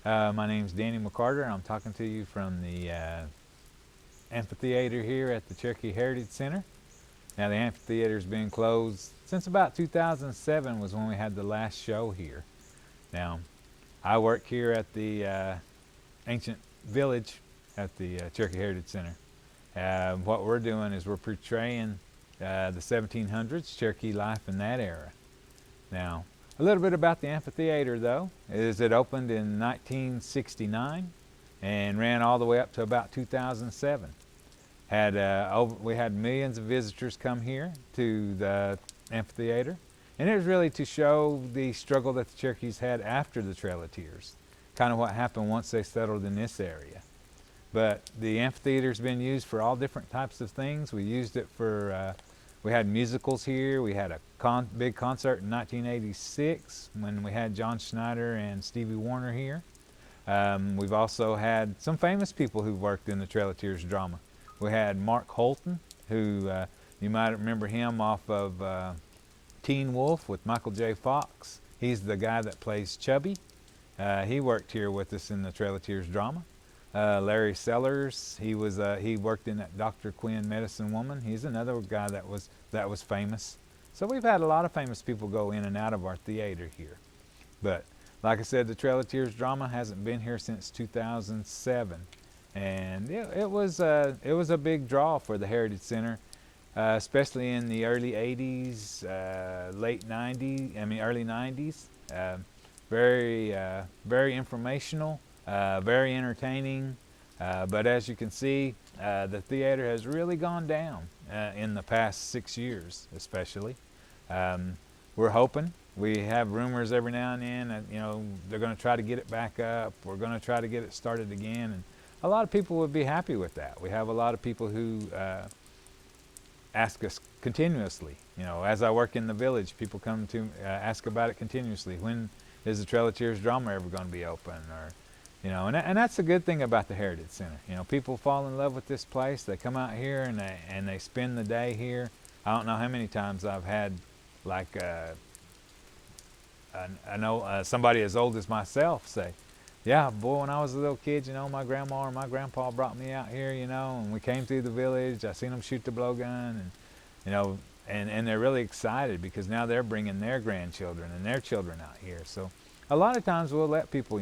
My name's Danny McCarter. I'm talking to you from the amphitheater here at the Cherokee Heritage Center. Now the amphitheater's been closed since about 2007 was when we had the last show here. Now, I work here at the ancient village at the Cherokee Heritage Center. What we're doing is we're portraying the 1700s Cherokee life in that era. Now, a little bit about the amphitheater though is it opened in 1969 and ran all the way up to about 2007. We had millions of visitors come here to the amphitheater, and it was really to show the struggle that the Cherokees had after the Trail of Tears, kind of what happened once they settled in this area. But the amphitheater's been used for all different types of things. We used it for, we had musicals here. We had a big concert in 1986 when we had John Schneider and Stevie Warner here. We've also had some famous people who've worked in the Trail of Tears drama. We had Mark Holton, who you might remember him off of Teen Wolf with Michael J. Fox. He's the guy that plays Chubby. He worked here with us in the Trail of Tears drama. Larry Sellers, he worked in that Dr. Quinn Medicine Woman. He's another guy that was famous. So we've had a lot of famous people go in and out of our theater here. But like I said, the Trail of Tears drama hasn't been here since 2007. And it was a big draw for the Heritage Center, especially in the early 80s, late 90s, early 90s. Very informational, very entertaining. But as you can see, the theater has really gone down in the past 6 years, especially. We're hoping. We have rumors every now and then that, they're going to try to get it back up. We're going to try to get it started again. And a lot of people would be happy with that. We have a lot of people who ask us continuously. As I work in the village, people come to ask about it continuously. When is the Trail of Tears drama ever going to be open? Or, and that's the good thing about the Heritage Center. People fall in love with this place. They come out here and they spend the day here. I don't know how many times I've had, like, I know somebody as old as myself say, yeah, boy, when I was a little kid, my grandma or my grandpa brought me out here, and we came through the village. I seen them shoot the blowgun, and, and they're really excited because now they're bringing their grandchildren and their children out here. So a lot of times we'll let people,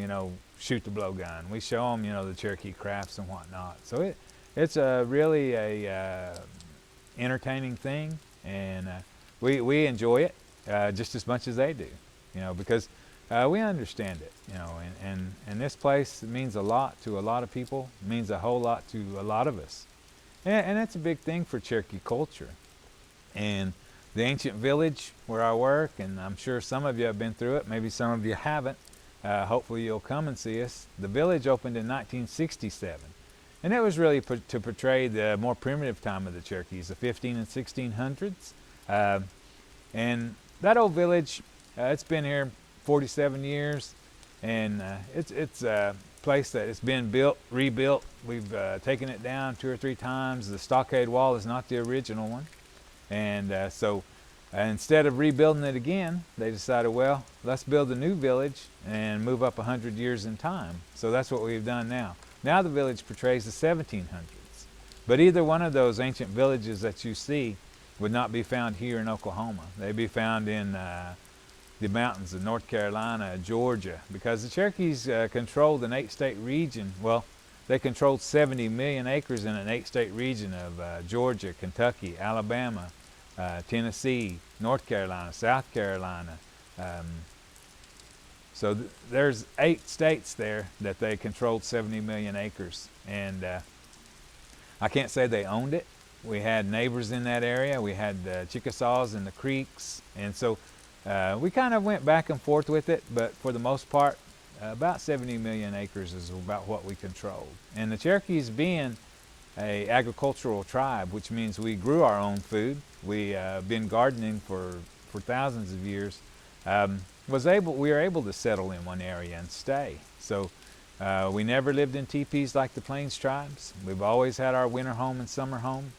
shoot the blowgun. We show them, the Cherokee crafts and whatnot. So it's really a entertaining thing, and we enjoy it just as much as they do, because we understand it, and this place means a lot to a lot of people, means a whole lot to a lot of us. And that's a big thing for Cherokee culture. And the ancient village where I work, and I'm sure some of you have been through it, maybe some of you haven't, hopefully you'll come and see us. The village opened in 1967, and it was really to portray the more primitive time of the Cherokees, the 15 and 1600s. And that old village, it's been here 47 years, and it's a place that has been built, rebuilt. We've taken it down 2 or 3 times. The stockade wall is not the original one, and so instead of rebuilding it again, they decided, well, let's build a new village and move up 100 years in time. So that's what we've done now. Now the village portrays the 1700s, but either one of those ancient villages that you see would not be found here in Oklahoma. They'd be found in the mountains of North Carolina, Georgia, because the Cherokees controlled an 8-state region. Well, they controlled 70 million acres in an 8-state region of Georgia, Kentucky, Alabama, Tennessee, North Carolina, South Carolina. So there's 8 states there that they controlled 70 million acres. And I can't say they owned it. We had neighbors in that area. We had the Chickasaws and the Creeks. And so we kind of went back and forth with it, but for the most part, about 70 million acres is about what we controlled. And the Cherokees, being an agricultural tribe, which means we grew our own food, we been gardening for thousands of years, we were able to settle in one area and stay. So we never lived in teepees like the Plains tribes. We've always had our winter home and summer home.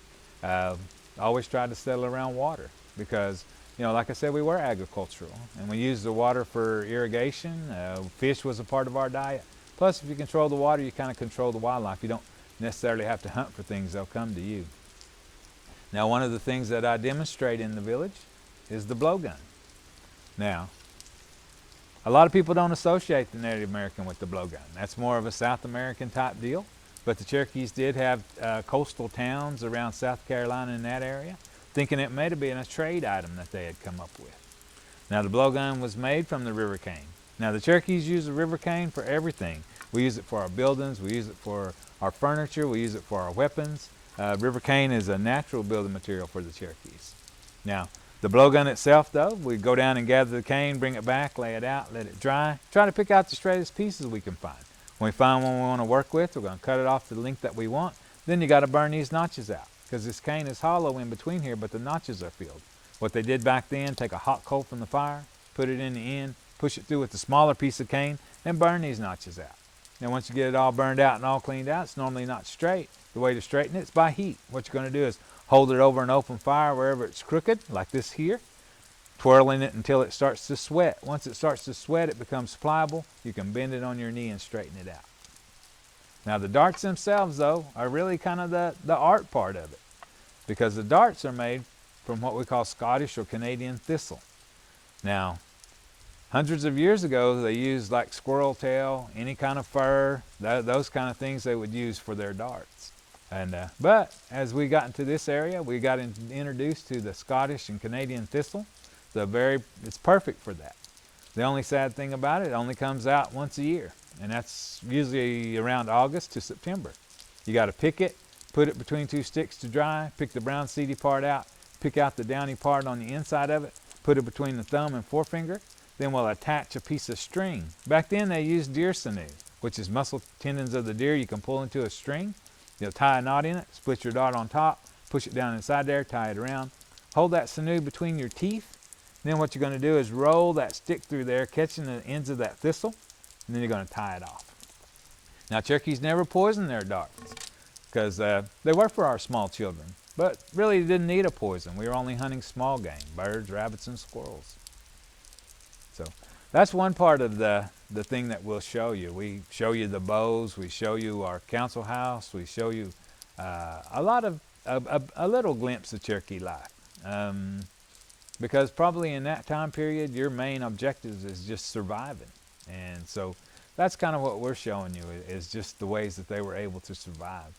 Always tried to settle around water because, like I said, we were agricultural and we used the water for irrigation. Fish was a part of our diet. Plus, if you control the water, you kind of control the wildlife. You don't necessarily have to hunt for things. They'll come to you. Now, one of the things that I demonstrate in the village is the blowgun. Now, a lot of people don't associate the Native American with the blowgun. That's more of a South American type deal. But the Cherokees did have coastal towns around South Carolina in that area, thinking it may have been a trade item that they had come up with. Now, the blowgun was made from the river cane. Now, the Cherokees use the river cane for everything. We use it for our buildings, we use it for our furniture, we use it for our weapons. River cane is a natural building material for the Cherokees. Now, the blowgun itself, though, we go down and gather the cane, bring it back, lay it out, let it dry, try to pick out the straightest pieces we can find. When we find one we want to work with, we're going to cut it off to the length that we want. Then you got to burn these notches out, because this cane is hollow in between here, but the notches are filled. What they did back then, take a hot coal from the fire, put it in the end, push it through with a smaller piece of cane, and burn these notches out. Now, once you get it all burned out and all cleaned out, it's normally not straight. The way to straighten it is by heat. What you're going to do is hold it over an open fire wherever it's crooked, like this here, twirling it until it starts to sweat. Once it starts to sweat, it becomes pliable. You can bend it on your knee and straighten it out. Now, the darts themselves, though, are really kind of the art part of it, because the darts are made from what we call Scottish or Canadian thistle. Now, hundreds of years ago, they used like squirrel tail, any kind of fur, those kind of things they would use for their darts. But as we got into this area, we got introduced to the Scottish and Canadian thistle. It's perfect for that. The only sad thing about it only comes out once a year, and that's usually around August to September. You got to pick it, put it between two sticks to dry, pick the brown seedy part out, pick out the downy part on the inside of it, put it between the thumb and forefinger. Then we'll attach a piece of string. Back then they used deer sinew, which is muscle tendons of the deer you can pull into a string. You'll tie a knot in it, split your dart on top, push it down inside there, tie it around. Hold that sinew between your teeth. Then what you're going to do is roll that stick through there, catching the ends of that thistle, and then you're going to tie it off. Now, Cherokees never poisoned their darts, because they were for our small children, but really didn't need a poison. We were only hunting small game, birds, rabbits, and squirrels. So that's one part of the thing that we'll show you. We show you the bows, we show you our council house, we show you a little glimpse of Cherokee life. Because probably in that time period, your main objective is just surviving. And so that's kind of what we're showing you, is just the ways that they were able to survive.